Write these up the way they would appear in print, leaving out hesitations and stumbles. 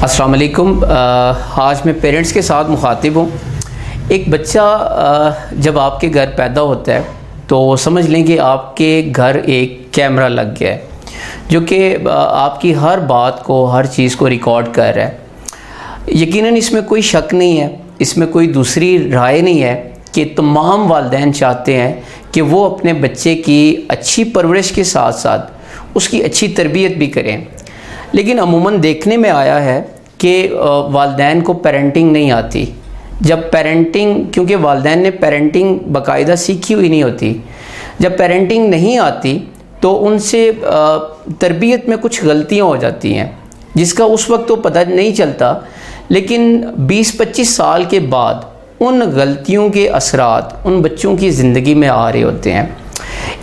السلام علیکم۔ آج میں پیرنٹس کے ساتھ مخاطب ہوں۔ ایک بچہ جب آپ کے گھر پیدا ہوتا ہے تو سمجھ لیں کہ آپ کے گھر ایک کیمرہ لگ گیا ہے جو کہ آپ کی ہر بات کو، ہر چیز کو ریکارڈ کر رہا ہے۔ یقیناً اس میں کوئی شک نہیں ہے، اس میں کوئی دوسری رائے نہیں ہے کہ تمام والدین چاہتے ہیں کہ وہ اپنے بچے کی اچھی پرورش کے ساتھ ساتھ اس کی اچھی تربیت بھی کریں، لیکن عموماً دیکھنے میں آیا ہے کہ والدین کو پیرنٹنگ نہیں آتی۔ جب پیرنٹنگ، کیونکہ والدین نے پیرنٹنگ باقاعدہ سیکھی ہوئی نہیں ہوتی، جب پیرنٹنگ نہیں آتی تو ان سے تربیت میں کچھ غلطیاں ہو جاتی ہیں جس کا اس وقت تو پتہ نہیں چلتا، لیکن 20-25 سال کے بعد ان غلطیوں کے اثرات ان بچوں کی زندگی میں آ رہے ہوتے ہیں۔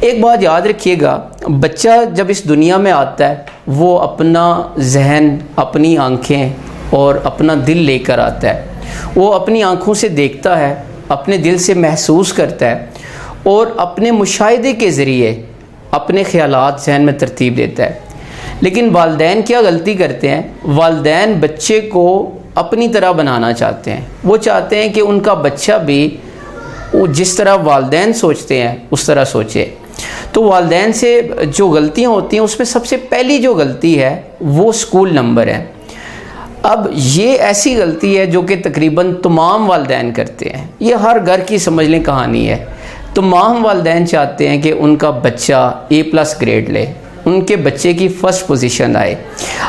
ایک بات یاد رکھیے گا، بچہ جب اس دنیا میں آتا ہے وہ اپنا ذہن، اپنی آنکھیں اور اپنا دل لے کر آتا ہے۔ وہ اپنی آنکھوں سے دیکھتا ہے، اپنے دل سے محسوس کرتا ہے اور اپنے مشاہدے کے ذریعے اپنے خیالات ذہن میں ترتیب دیتا ہے۔ لیکن والدین کیا غلطی کرتے ہیں؟ والدین بچے کو اپنی طرح بنانا چاہتے ہیں۔ وہ چاہتے ہیں کہ ان کا بچہ بھی جس طرح والدین سوچتے ہیں اس طرح سوچے۔ تو والدین سے جو غلطیاں ہوتی ہیں اس میں سب سے پہلی جو غلطی ہے وہ اسکول نمبر ہے۔ اب یہ ایسی غلطی ہے جو کہ تقریباً تمام والدین کرتے ہیں، یہ ہر گھر کی سمجھ لیں کہانی ہے۔ تمام والدین چاہتے ہیں کہ ان کا بچہ A+ گریڈ لے، ان کے بچے کی فرسٹ پوزیشن آئے۔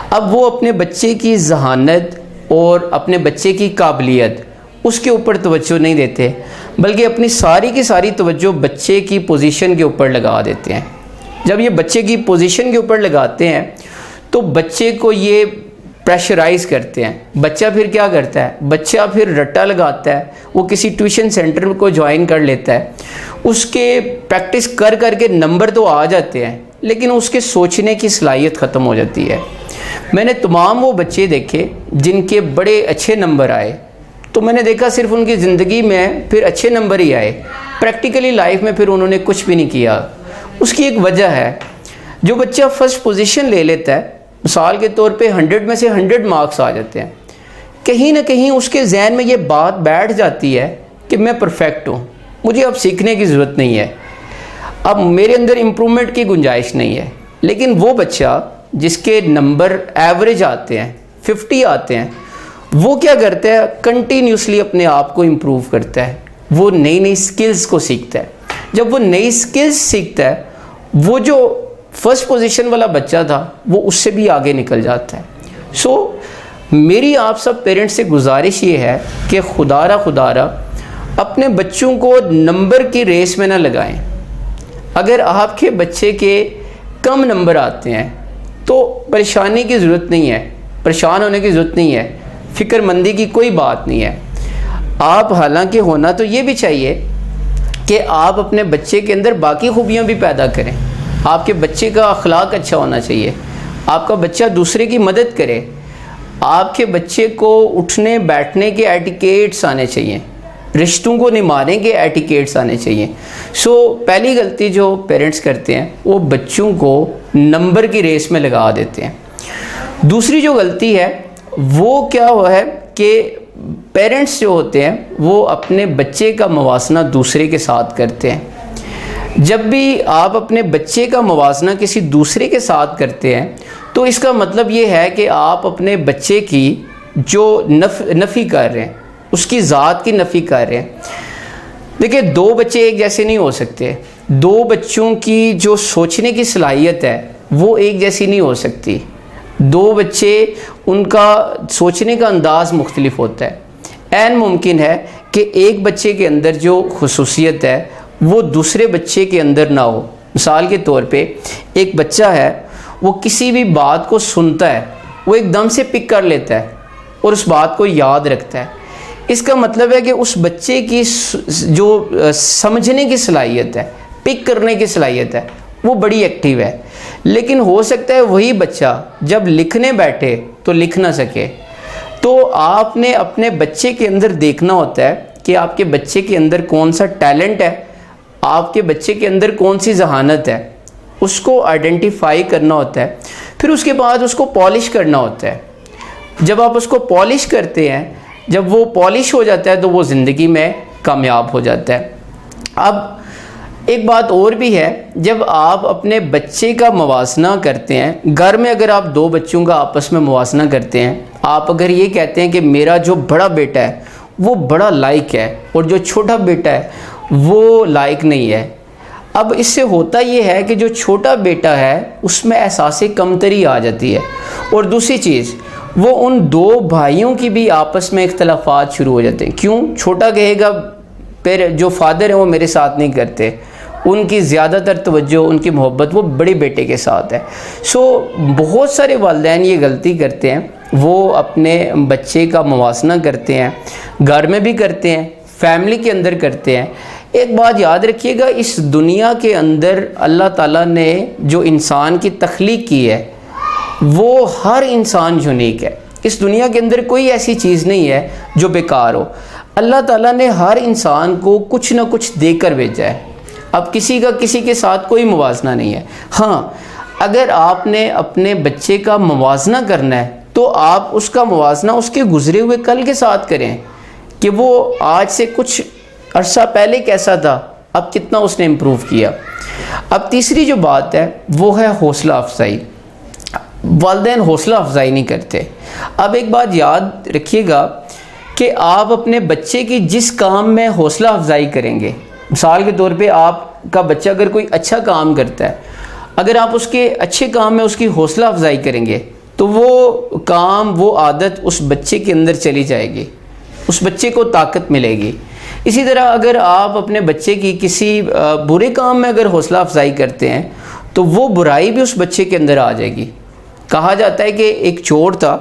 اب وہ اپنے بچے کی ذہانت اور اپنے بچے کی قابلیت اس کے اوپر توجہ نہیں دیتے، بلکہ اپنی ساری کی ساری توجہ بچے کی پوزیشن کے اوپر لگا دیتے ہیں۔ جب یہ بچے کی پوزیشن کے اوپر لگاتے ہیں تو بچے کو یہ پریشرائز کرتے ہیں۔ بچہ پھر کیا کرتا ہے؟ بچہ پھر رٹا لگاتا ہے، وہ کسی ٹیوشن سینٹر کو جوائن کر لیتا ہے۔ اس کے پریکٹس کر کے نمبر تو آ جاتے ہیں، لیکن اس کے سوچنے کی صلاحیت ختم ہو جاتی ہے۔ میں نے تمام وہ بچے دیکھے جن کے بڑے اچھے نمبر آئے، تو میں نے دیکھا صرف ان کی زندگی میں پھر اچھے نمبر ہی آئے، پریکٹیکلی لائف میں پھر انہوں نے کچھ بھی نہیں کیا۔ اس کی ایک وجہ ہے، جو بچہ فرسٹ پوزیشن لے لیتا ہے، مثال کے طور پہ 100 میں سے 100 مارکس آ جاتے ہیں، کہیں نہ کہیں اس کے ذہن میں یہ بات بیٹھ جاتی ہے کہ میں پرفیکٹ ہوں، مجھے اب سیکھنے کی ضرورت نہیں ہے، اب میرے اندر امپرومنٹ کی گنجائش نہیں ہے۔ لیکن وہ بچہ جس کے نمبر ایوریج آتے ہیں، 50 آتے ہیں، وہ کیا کرتا ہے؟ کنٹینیوسلی اپنے آپ کو امپروو کرتا ہے، وہ نئی نئی سکلز کو سیکھتا ہے۔ جب وہ نئی سکلز سیکھتا ہے، وہ جو فرسٹ پوزیشن والا بچہ تھا وہ اس سے بھی آگے نکل جاتا ہے۔ میری آپ سب پیرنٹس سے گزارش یہ ہے کہ خدا را اپنے بچوں کو نمبر کی ریس میں نہ لگائیں۔ اگر آپ کے بچے کے کم نمبر آتے ہیں تو پریشانی کی ضرورت نہیں ہے، پریشان ہونے کی ضرورت نہیں ہے، فکر مندی کی کوئی بات نہیں ہے۔ آپ حالانکہ ہونا تو یہ بھی چاہیے کہ آپ اپنے بچے کے اندر باقی خوبیاں بھی پیدا کریں۔ آپ کے بچے کا اخلاق اچھا ہونا چاہیے، آپ کا بچہ دوسرے کی مدد کرے، آپ کے بچے کو اٹھنے بیٹھنے کے ایٹیکیٹس آنے چاہیے، رشتوں کو نبھانے کے ایٹیکیٹس آنے چاہیے۔ پہلی غلطی جو پیرنٹس کرتے ہیں وہ بچوں کو نمبر کی ریس میں لگا دیتے ہیں۔ دوسری جو غلطی ہے وہ کیا ہوا ہے کہ پیرنٹس جو ہوتے ہیں وہ اپنے بچے کا موازنہ دوسرے کے ساتھ کرتے ہیں۔ جب بھی آپ اپنے بچے کا موازنہ کسی دوسرے کے ساتھ کرتے ہیں تو اس کا مطلب یہ ہے کہ آپ اپنے بچے کی جو نفی کر رہے ہیں، اس کی ذات کی نفی کر رہے ہیں۔ دیکھیں، 2 بچے ایک جیسے نہیں ہو سکتے، 2 بچوں کی جو سوچنے کی صلاحیت ہے وہ ایک جیسی نہیں ہو سکتی۔ 2 بچے، ان کا سوچنے کا انداز مختلف ہوتا ہے۔ عین ممکن ہے کہ ایک بچے کے اندر جو خصوصیت ہے وہ دوسرے بچے کے اندر نہ ہو۔ مثال کے طور پہ ایک بچہ ہے، وہ کسی بھی بات کو سنتا ہے، وہ ایک دم سے پک کر لیتا ہے اور اس بات کو یاد رکھتا ہے۔ اس کا مطلب ہے کہ اس بچے کی جو سمجھنے کی صلاحیت ہے، پک کرنے کی صلاحیت ہے، وہ بڑی ایکٹیو ہے۔ لیکن ہو سکتا ہے وہی بچہ جب لکھنے بیٹھے تو لکھ نہ سکے۔ تو آپ نے اپنے بچے کے اندر دیکھنا ہوتا ہے کہ آپ کے بچے کے اندر کون سا ٹیلنٹ ہے، آپ کے بچے کے اندر کون سی ذہانت ہے، اس کو آئیڈینٹیفائی کرنا ہوتا ہے، پھر اس کے بعد اس کو پالش کرنا ہوتا ہے۔ جب آپ اس کو پالش کرتے ہیں، جب وہ پالش ہو جاتا ہے تو وہ زندگی میں کامیاب ہو جاتا ہے۔ اب ایک بات اور بھی ہے، جب آپ اپنے بچے کا موازنہ کرتے ہیں، گھر میں اگر آپ دو بچوں کا آپس میں موازنہ کرتے ہیں، آپ اگر یہ کہتے ہیں کہ میرا جو بڑا بیٹا ہے وہ بڑا لائق ہے اور جو چھوٹا بیٹا ہے وہ لائق نہیں ہے، اب اس سے ہوتا یہ ہے کہ جو چھوٹا بیٹا ہے اس میں احساس کمتری آ جاتی ہے، اور دوسری چیز وہ ان دو بھائیوں کی بھی آپس میں اختلافات شروع ہو جاتے ہیں۔ کیوں؟ چھوٹا کہے گا پھر جو فادر ہیں وہ میرے ساتھ نہیں کرتے، ان کی زیادہ تر توجہ، ان کی محبت وہ بڑے بیٹے کے ساتھ ہے۔ بہت سارے والدین یہ غلطی کرتے ہیں، وہ اپنے بچے کا موازنہ کرتے ہیں، گھر میں بھی کرتے ہیں، فیملی کے اندر کرتے ہیں۔ ایک بات یاد رکھیے گا، اس دنیا کے اندر اللہ تعالیٰ نے جو انسان کی تخلیق کی ہے وہ ہر انسان یونیک ہے۔ اس دنیا کے اندر کوئی ایسی چیز نہیں ہے جو بیکار ہو۔ اللہ تعالیٰ نے ہر انسان کو کچھ نہ کچھ دے کر بھیجا ہے۔ اب کسی کا کسی کے ساتھ کوئی موازنہ نہیں ہے۔ ہاں، اگر آپ نے اپنے بچے کا موازنہ کرنا ہے تو آپ اس کا موازنہ اس کے گزرے ہوئے کل کے ساتھ کریں کہ وہ آج سے کچھ عرصہ پہلے کیسا تھا، اب کتنا اس نے امپروو کیا۔ اب تیسری جو بات ہے وہ ہے حوصلہ افزائی۔ والدین حوصلہ افزائی نہیں کرتے۔ اب ایک بات یاد رکھیے گا کہ آپ اپنے بچے کی جس کام میں حوصلہ افزائی کریں گے، مثال کے طور پہ آپ کا بچہ اگر کوئی اچھا کام کرتا ہے، اگر آپ اس کے اچھے کام میں اس کی حوصلہ افزائی کریں گے تو وہ کام، وہ عادت اس بچے کے اندر چلی جائے گی، اس بچے کو طاقت ملے گی۔ اسی طرح اگر آپ اپنے بچے کی کسی برے کام میں اگر حوصلہ افزائی کرتے ہیں تو وہ برائی بھی اس بچے کے اندر آ جائے گی۔ کہا جاتا ہے کہ ایک چور تھا،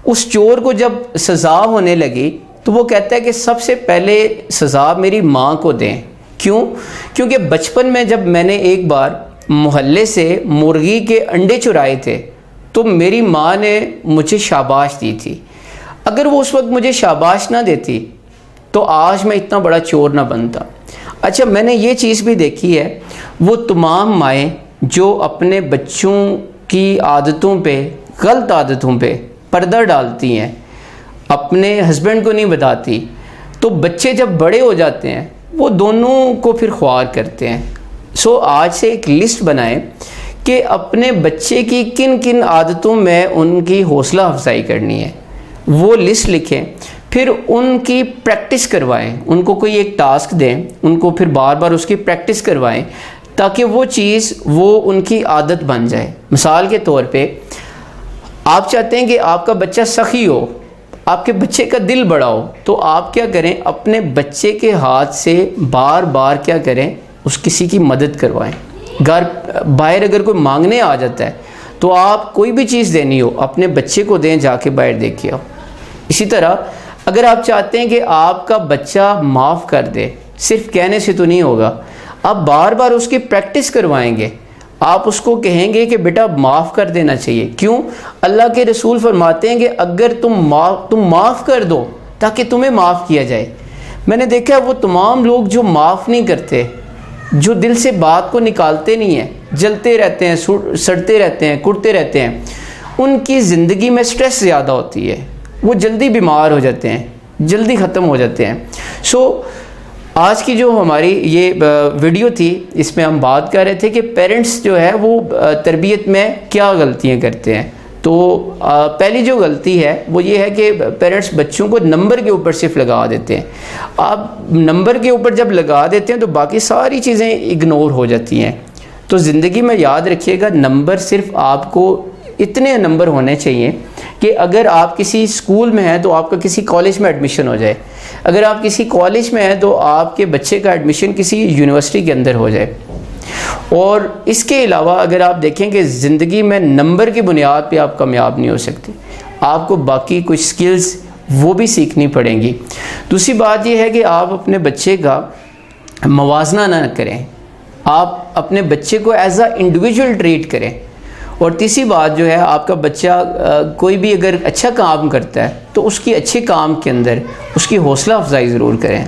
اس چور کو جب سزا ہونے لگی تو وہ کہتا ہے کہ سب سے پہلے سزا میری ماں کو دیں۔ کیوں؟ کیونکہ بچپن میں جب میں نے ایک بار محلے سے مرغی کے انڈے چرائے تھے تو میری ماں نے مجھے شاباش دی تھی۔ اگر وہ اس وقت مجھے شاباش نہ دیتی تو آج میں اتنا بڑا چور نہ بنتا۔ اچھا، میں نے یہ چیز بھی دیکھی ہے، وہ تمام مائیں جو اپنے بچوں کی عادتوں پہ، غلط عادتوں پہ پردہ ڈالتی ہیں، اپنے ہسبینڈ کو نہیں بتاتی، تو بچے جب بڑے ہو جاتے ہیں وہ دونوں کو پھر خوار کرتے ہیں۔ آج سے ایک لسٹ بنائیں کہ اپنے بچے کی کن کن عادتوں میں ان کی حوصلہ افزائی کرنی ہے، وہ لسٹ لکھیں، پھر ان کی پریکٹس کروائیں، ان کو کوئی ایک ٹاسک دیں، ان کو پھر بار بار اس کی پریکٹس کروائیں تاکہ وہ چیز وہ ان کی عادت بن جائے۔ مثال کے طور پہ آپ چاہتے ہیں کہ آپ کا بچہ سخی ہو، آپ کے بچے کا دل بڑا ہو، تو آپ کیا کریں، اپنے بچے کے ہاتھ سے بار بار کیا کریں، اس کسی کی مدد کروائیں۔ گھر باہر اگر کوئی مانگنے آ جاتا ہے تو آپ کوئی بھی چیز دینی ہو اپنے بچے کو دیں، جا کے باہر دیکھ کے آؤ۔ اسی طرح اگر آپ چاہتے ہیں کہ آپ کا بچہ معاف کر دے، صرف کہنے سے تو نہیں ہوگا، آپ بار بار اس کی پریکٹس کروائیں گے، آپ اس کو کہیں گے کہ بیٹا معاف کر دینا چاہیے۔ کیوں؟ اللہ کے رسول فرماتے ہیں کہ اگر تم معاف کر دو تاکہ تمہیں معاف کیا جائے۔ میں نے دیکھا وہ تمام لوگ جو معاف نہیں کرتے، جو دل سے بات کو نکالتے نہیں ہیں، جلتے رہتے ہیں، سڑتے رہتے ہیں، کڑتے رہتے ہیں، ان کی زندگی میں سٹریس زیادہ ہوتی ہے، وہ جلدی بیمار ہو جاتے ہیں، جلدی ختم ہو جاتے ہیں۔ آج کی جو ہماری یہ ویڈیو تھی، اس میں ہم بات کر رہے تھے کہ پیرنٹس جو ہے وہ تربیت میں کیا غلطیاں کرتے ہیں۔ تو پہلی جو غلطی ہے وہ یہ ہے کہ پیرنٹس بچوں کو نمبر کے اوپر صرف لگا دیتے ہیں۔ آپ نمبر کے اوپر جب لگا دیتے ہیں تو باقی ساری چیزیں اگنور ہو جاتی ہیں۔ تو زندگی میں یاد رکھیے گا، نمبر صرف آپ کو اتنے نمبر ہونے چاہیے کہ اگر آپ کسی اسکول میں ہیں تو آپ کا کسی کالج میں ایڈمیشن ہو جائے، اگر آپ کسی کالج میں ہیں تو آپ کے بچے کا ایڈمیشن کسی یونیورسٹی کے اندر ہو جائے۔ اور اس کے علاوہ اگر آپ دیکھیں کہ زندگی میں نمبر کی بنیاد پہ آپ کامیاب نہیں ہو سکتے، آپ کو باقی کچھ سکلز وہ بھی سیکھنی پڑیں گی۔ دوسری بات یہ ہے کہ آپ اپنے بچے کا موازنہ نہ کریں، آپ اپنے بچے کو ایز اے انڈیویجول ٹریٹ کریں۔ اور تیسری بات جو ہے، آپ کا بچہ کوئی بھی اگر اچھا کام کرتا ہے تو اس کی اچھے کام کے اندر اس کی حوصلہ افزائی ضرور کریں۔